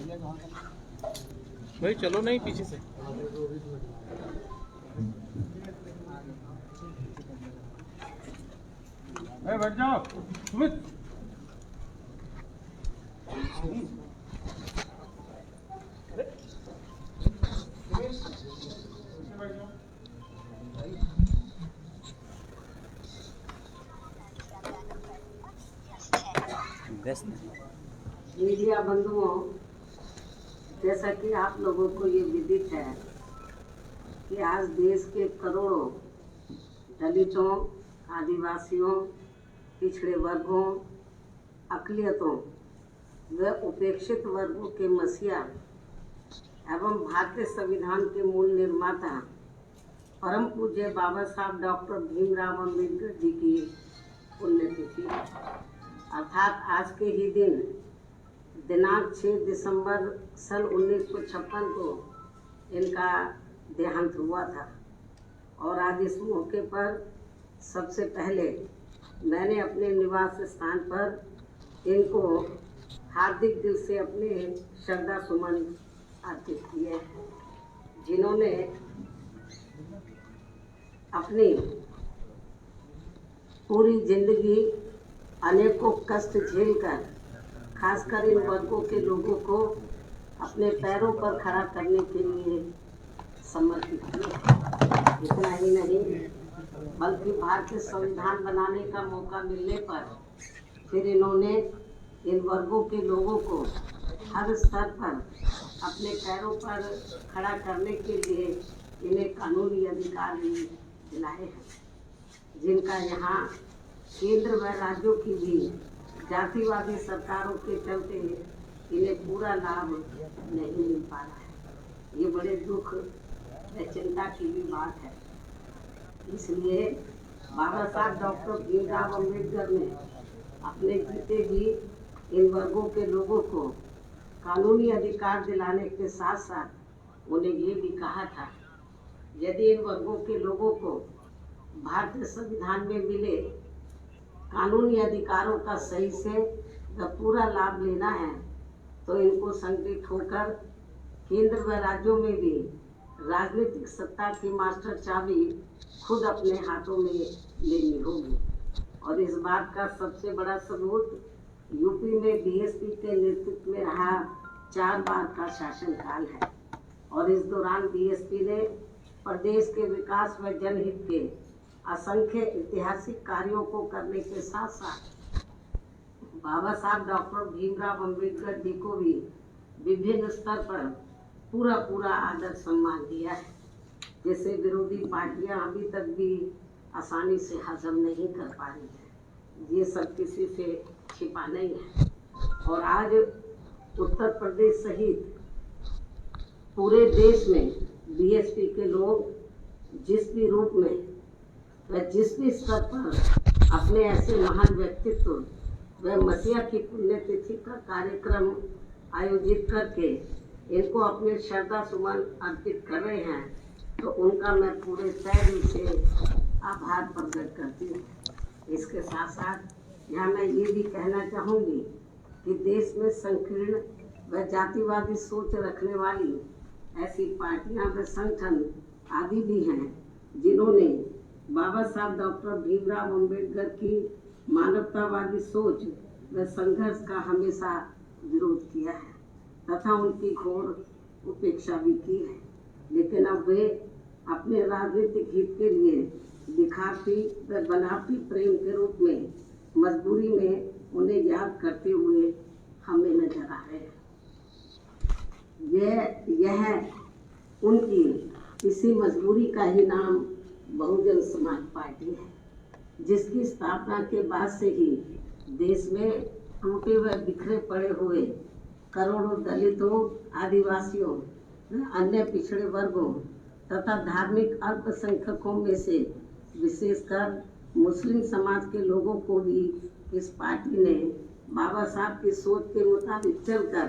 भाई चलो नहीं पीछे से। बैठ जाओ सुमित। मीडिया बंधुओं, जैसा कि आप लोगों को ये विदित है कि आज देश के करोड़ों दलितों, आदिवासियों, पिछड़े वर्गों, अक़लियतों व उपेक्षित वर्गों के मसीहा एवं भारतीय संविधान के मूल निर्माता परम पूज्य बाबा साहब डॉक्टर भीमराव अम्बेडकर जी की पुण्यतिथि अर्थात आज के ही दिन दिनांक 6 दिसंबर सन 1956 को इनका देहांत हुआ था। और आज इस मौके पर सबसे पहले मैंने अपने निवास स्थान पर इनको हार्दिक दिल से अपने श्रद्धा सुमन अर्पित किए, जिन्होंने अपनी पूरी जिंदगी अनेकों कष्ट झेलकर खासकर इन वर्गों के लोगों को अपने पैरों पर खड़ा करने के लिए समर्पित किए। इतना ही नहीं बल्कि भारतीय संविधान बनाने का मौका मिलने पर फिर इन्होंने इन वर्गों के लोगों को हर स्तर पर अपने पैरों पर खड़ा करने के लिए इन्हें कानूनी अधिकार भी दिलाए हैं, जिनका यहाँ केंद्र व राज्यों की भी जातिवादी सरकारों के चलते इन्हें पूरा लाभ नहीं मिल पा रहा है। ये बड़े दुख व चिंता की भी बात है। इसलिए बाबा साहब डॉक्टर भीमराव अम्बेडकर ने अपने जीते जी इन वर्गों के लोगों को कानूनी अधिकार दिलाने के साथ साथ उन्हें ये भी कहा था, यदि इन वर्गों के लोगों को भारतीय संविधान में मिले कानूनी अधिकारों का सही से पूरा लाभ लेना है तो इनको संगठित होकर केंद्र व राज्यों में भी राजनीतिक सत्ता की मास्टर चाबी खुद अपने हाथों में लेनी होगी। और इस बात का सबसे बड़ा सबूत यूपी में बीएसपी के नेतृत्व में रहा 4 बार का शासनकाल है। और इस दौरान बीएसपी ने प्रदेश के विकास व जनहित के असंख्य ऐतिहासिक कार्यों को करने के साथ साथ बाबा साहब डॉक्टर भीमराव अम्बेडकर जी को भी विभिन्न स्तर पर पूरा आदर सम्मान दिया है, जैसे विरोधी पार्टियां अभी तक भी आसानी से हजम नहीं कर पा रही है। ये सब किसी से छिपा नहीं है। और आज उत्तर प्रदेश सहित पूरे देश में बीएसपी के लोग जिस भी रूप में व जिस भी स्तर पर अपने ऐसे महान व्यक्तित्व व मसीहा की पुण्यतिथि का कार्यक्रम आयोजित करके इनको अपने श्रद्धा सुमन अर्पित कर रहे हैं, तो उनका मैं पूरे तहे दिल से आभार प्रकट करती हूँ। इसके साथ साथ यहाँ मैं ये भी कहना चाहूँगी कि देश में संकीर्ण व जातिवादी सोच रखने वाली ऐसी पार्टियां व संगठन आदि भी हैं, जिन्होंने बाबा साहब डॉक्टर भीमराव अम्बेडकर की मानवतावादी सोच व संघर्ष का हमेशा विरोध किया है तथा उनकी घोर उपेक्षा भी की है। लेकिन अब वे अपने राजनीतिक हित के लिए दिखावटी व बनावटी प्रेम के रूप में मजबूरी में उन्हें याद करते हुए हमें नजर आ रहे हैं। यह उनकी इसी मजबूरी का ही नाम बहुजन समाज पार्टी है, जिसकी स्थापना के बाद से ही देश में टूटे व बिखरे पड़े हुए करोड़ों दलितों, आदिवासियों, अन्य पिछड़े वर्गों तथा धार्मिक अल्पसंख्यकों में से विशेषकर मुस्लिम समाज के लोगों को भी इस पार्टी ने बाबा साहब की सोच के मुताबिक चलकर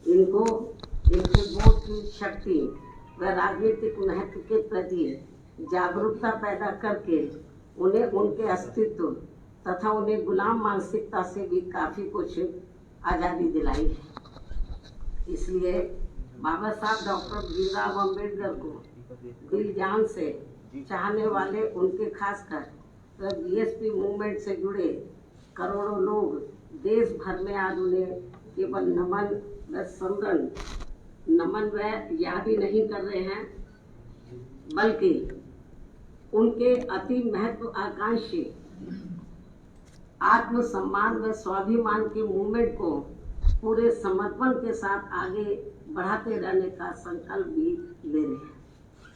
इनके वोट की शक्ति व राजनीतिक महत्व के प्रति जागरूकता पैदा करके उन्हें उनके अस्तित्व तथा उन्हें गुलाम मानसिकता से भी काफ़ी कुछ आज़ादी दिलाई है। इसलिए बाबा साहब डॉक्टर भीमराव अंबेडकर को दिल जान से चाहने वाले उनके खासकर बीएसपी मूवमेंट से जुड़े करोड़ों लोग देश भर में आज उन्हें केवल नमन व याद ही नहीं कर रहे हैं, बल्कि उनके अति महत्व आकांक्षी आत्मसम्मान व स्वाभिमान के मूवमेंट को पूरे समर्पण के साथ आगे बढ़ाते रहने का संकल्प भी ले रहे हैं,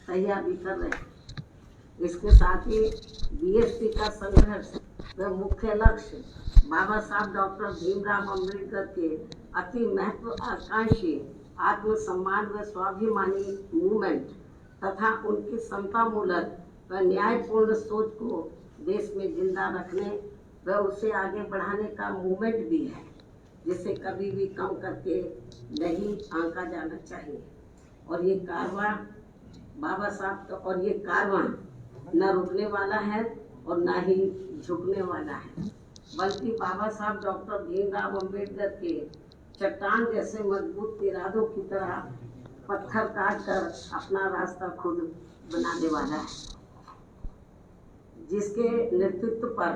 तैयार भी कर रहे हैं। इसके साथ ही बीएसपी का संघर्ष व मुख्य लक्ष्य बाबा साहब डॉक्टर भीमराव अंबेडकर के अति महत्व आकांक्षी आत्मसम्मान व स्वाभिमानी मूवमेंट तथा उनकी समतामूलक व न्यायपूर्ण सोच को देश में जिंदा रखने व उसे आगे बढ़ाने का मूवमेंट भी है, जिसे कभी भी कम करके नहीं आंका जाना चाहिए। और ये कारवां बाबा साहब का और ये कारवां न रुकने वाला है और न ही झुकने वाला है, बल्कि बाबा साहब डॉक्टर भीमराव अंबेडकर के चट्टान जैसे मजबूत इरादों की तरह पत्थर काट कर अपना रास्ता खुद बनाने वाला है, जिसके नेतृत्व पर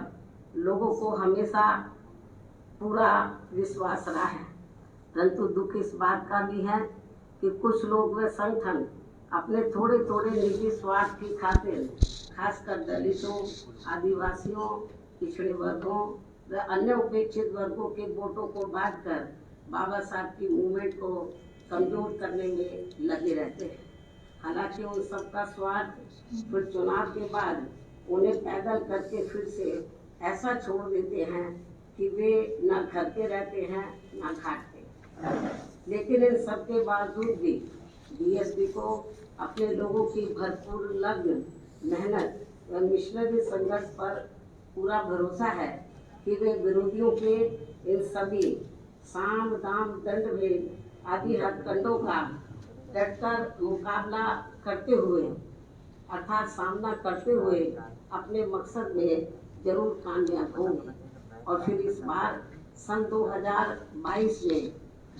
लोगों को हमेशा पूरा विश्वास रहा है। परंतु दुख इस बात का भी है कि कुछ लोग व संगठन अपने थोड़े थोड़े निजी स्वार्थ की खातिर खासकर दलितों, आदिवासियों, पिछड़े वर्गों व अन्य उपेक्षित वर्गों के वोटों को बांटकर बाबा साहब की मूवमेंट को कमजोर करने में लगे रहते हैं। हालांकि उन सबका स्वार्थ फिर चुनाव के बाद उन्हें पैदल करके फिर से ऐसा छोड़ देते हैं कि वे न घर के रहते हैं न घाट पे। लेकिन इन सब के बावजूद भी बीएसपी को अपने लोगों की भरपूर लगन, मेहनत व मिशनरी संघर्ष पर पूरा भरोसा है कि वे विरोधियों के इन सभी साम दाम दंड भेद आदि हथकंडों का डटकर मुकाबला करते हुए अर्थात सामना करते हुए अपने मकसद में जरूर कामयाब होंगे। और फिर इस बार सन 2022 में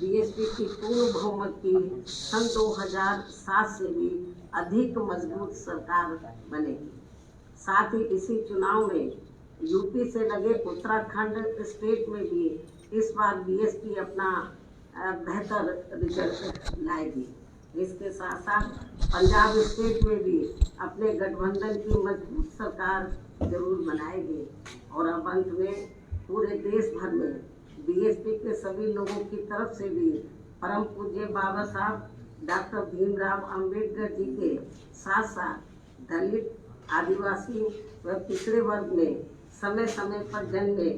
बीएसपी की पूर्ण बहुमत की सन 2007 से भी अधिक मजबूत सरकार बनेगी। साथ ही इसी चुनाव में यूपी से लगे उत्तराखंड स्टेट में भी इस बार बीएसपी अपना बेहतर रिजल्ट लाएगी। इसके साथ साथ पंजाब स्टेट में भी अपने गठबंधन की मजबूत सरकार जरूर बनाएगी। और अब अंत में पूरे देश भर में बीएसपी के सभी लोगों की तरफ से भी परम पूज्य बाबा साहब डॉक्टर भीमराव अंबेडकर जी के साथ साथ दलित, आदिवासी व पिछड़े वर्ग में समय समय पर जन्मे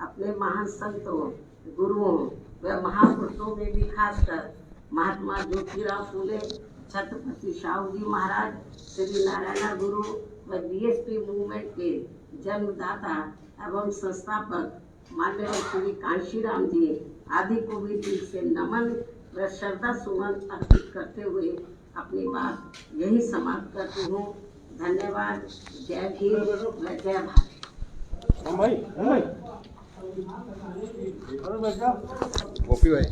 अपने महान संतों, गुरुओं व महापुरुषों में भी खासकर महात्मा ज्योतिराव फूले, छत्रपति शाहू जी महाराज, श्री नारायण गुरु व बीएसपी मूवमेंट के जन्मदाता एवं संस्थापक माननीय श्री कांशीराम जी आदि को भी दिल से नमन व श्रद्धा सुमन अर्पित करते हुए अपनी बात यही समाप्त करती हूँ। धन्यवाद। जय भीम व जय भारत। गोपी भाई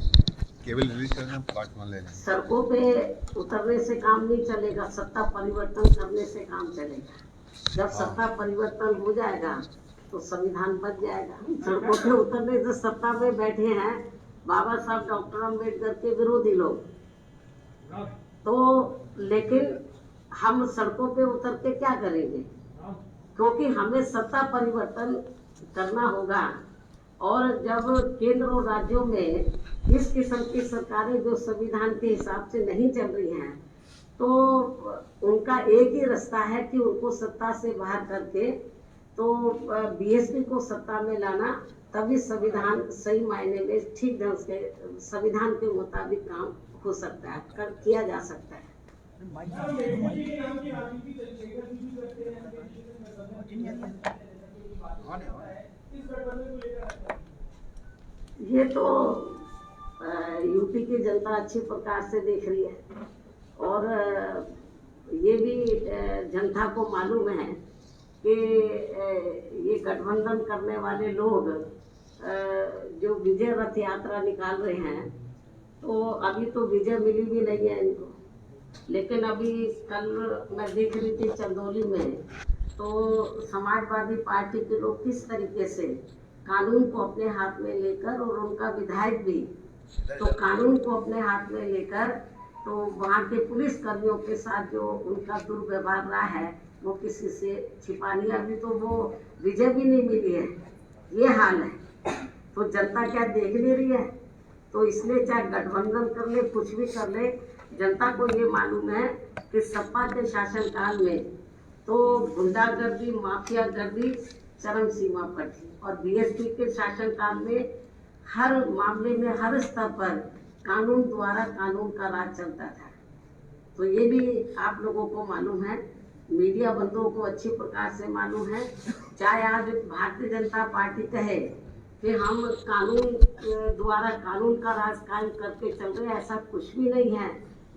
केवल रिलीज करना पार्ट 1 ले लें। सड़कों पे उतरने से काम नहीं चलेगा, सत्ता परिवर्तन करने से काम चलेगा। जब सत्ता परिवर्तन हो जाएगा तो संविधान बच जाएगा। सड़कों पे उतरने से सत्ता में बैठे हैं बाबा साहब डॉक्टर अम्बेडकर के विरोधी लोग, तो लेकिन हम सड़कों पे उतर के क्या करेंगे, क्योंकि हमें सत्ता परिवर्तन करना होगा। और जब केंद्र और राज्यों में इस किस्म की सरकारें जो संविधान के हिसाब से नहीं चल रही हैं, तो उनका एक ही रास्ता है कि उनको सत्ता से बाहर करके तो बीएसपी को सत्ता में लाना, तभी संविधान सही मायने में ठीक ढंग से संविधान के मुताबिक काम हो सकता है, किया जा सकता है। ये तो यूपी की जनता अच्छी प्रकार से देख रही है और ये भी जनता को मालूम है कि ये गठबंधन करने वाले लोग जो विजय रथ यात्रा निकाल रहे हैं, तो अभी तो विजय मिली भी नहीं है इनको। लेकिन अभी कल मैं देख रही थी चंदौली में, तो समाजवादी पार्टी के लोग किस तरीके से कानून को अपने हाथ में लेकर, और उनका विधायक भी तो कानून को अपने हाथ में लेकर, तो वहाँ के पुलिस कर्मियों के साथ जो उनका दुर्व्यवहार रहा है वो किसी से छिपा नहीं। अभी तो वो विजय भी नहीं मिली है, ये हाल है। तो जनता क्या देख नहीं रही है? तो इसलिए चाहे गठबंधन कर ले, कुछ भी कर ले, जनता को ये मालूम है कि सपा के शासनकाल में तो गुंडागर्दी, माफियागर्दी चरम सीमा पर थी, और बीएसपी के शासनकाल में हर मामले में, हर स्तर पर कानून द्वारा कानून का राज चलता था। तो ये भी आप लोगों को मालूम है, मीडिया बंधुओं को अच्छी प्रकार से मालूम है। चाहे आज भारतीय जनता पार्टी कहे कि हम कानून द्वारा कानून का राज कायम करके चल रहे हैं, ऐसा कुछ भी नहीं है।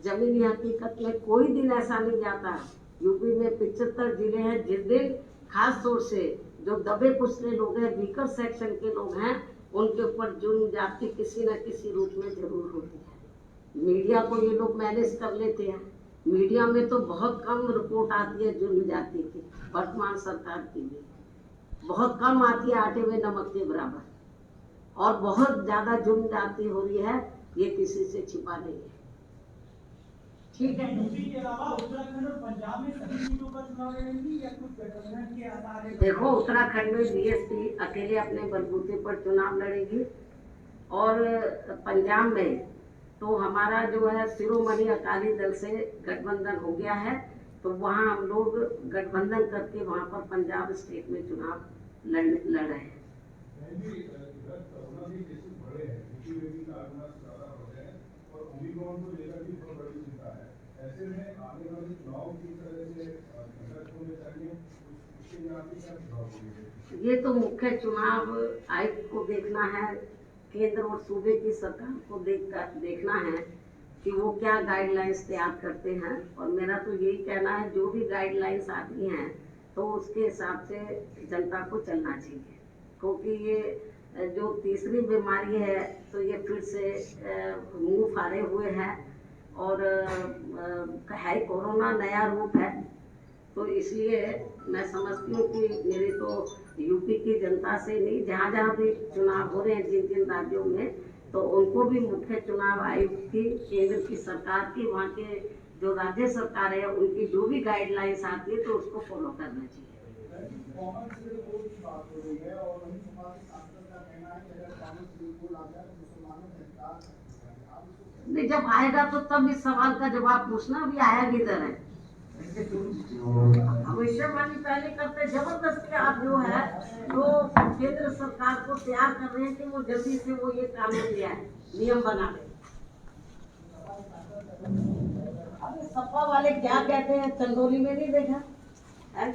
जमीनी हकीकत में कोई दिन ऐसा नहीं जाता। यूपी में 75 जिले हैं, जिस दिन खास तौर से जो दबे कुचले लोग हैं, वीकर सेक्शन के लोग हैं, उनके ऊपर जुर्म जाति किसी न किसी रूप में जरूर होती है। मीडिया को ये लोग मैनेज कर लेते हैं। मीडिया में तो बहुत कम रिपोर्ट आती है जुर्म जाति की, वर्तमान सरकार की भी बहुत कम आती है, आटे में नमक के बराबर। और बहुत ज्यादा जुर्म जाति हो रही है, ये किसी से छिपा नहीं है। ठीक है। यूपी के अलावा उत्तराखंड और पंजाब में सभी सीटों पर चुनाव लड़ेंगी या कुछ गठबंधन के आधार है? देखो, उत्तराखंड में बीएसपी अकेले अपने बलबूते पर चुनाव लड़ेगी, और पंजाब में तो हमारा जो है शिरोमणि अकाली दल से गठबंधन हो गया है। तो वहाँ हम लोग गठबंधन करके वहाँ पर पंजाब स्टेट में चुनाव लड़ रहे हैं। ऐसे में आने वाले चुनाव की तरह से ये तो मुख्य चुनाव आयुक्त को देखना है, केंद्र और सूबे की सरकार को देखना है कि वो क्या गाइडलाइंस तैयार करते हैं। और मेरा तो यही कहना है, जो भी गाइडलाइंस आती हैं तो उसके हिसाब से जनता को चलना चाहिए, क्योंकि ये जो तीसरी बीमारी है तो ये फिर से मुंह फाड़े हुए है, और है कोरोना नया रूप है। तो इसलिए मैं समझती हूँ कि मेरे तो यूपी की जनता से नहीं, जहाँ जहाँ भी चुनाव हो रहे हैं जिन जिन राज्यों में, तो उनको भी मुख्य चुनाव आयुक्त की, केंद्र की सरकार की, वहाँ के जो राज्य सरकार है उनकी जो भी गाइडलाइंस आती है तो उसको फॉलो करना चाहिए। नहीं, जब आएगा तो तब इस सवाल का जवाब पूछना, अभी आया किधर है। भविष्यवाणी पहले करते, जबरदस्ती आप जो है तो केंद्र सरकार को तैयार कर रहे हैं कि वो जल्दी से वो ये कानून लिया है, नियम बना ले। अभी सपा वाले क्या कहते हैं, चंदौली में नहीं देखा है?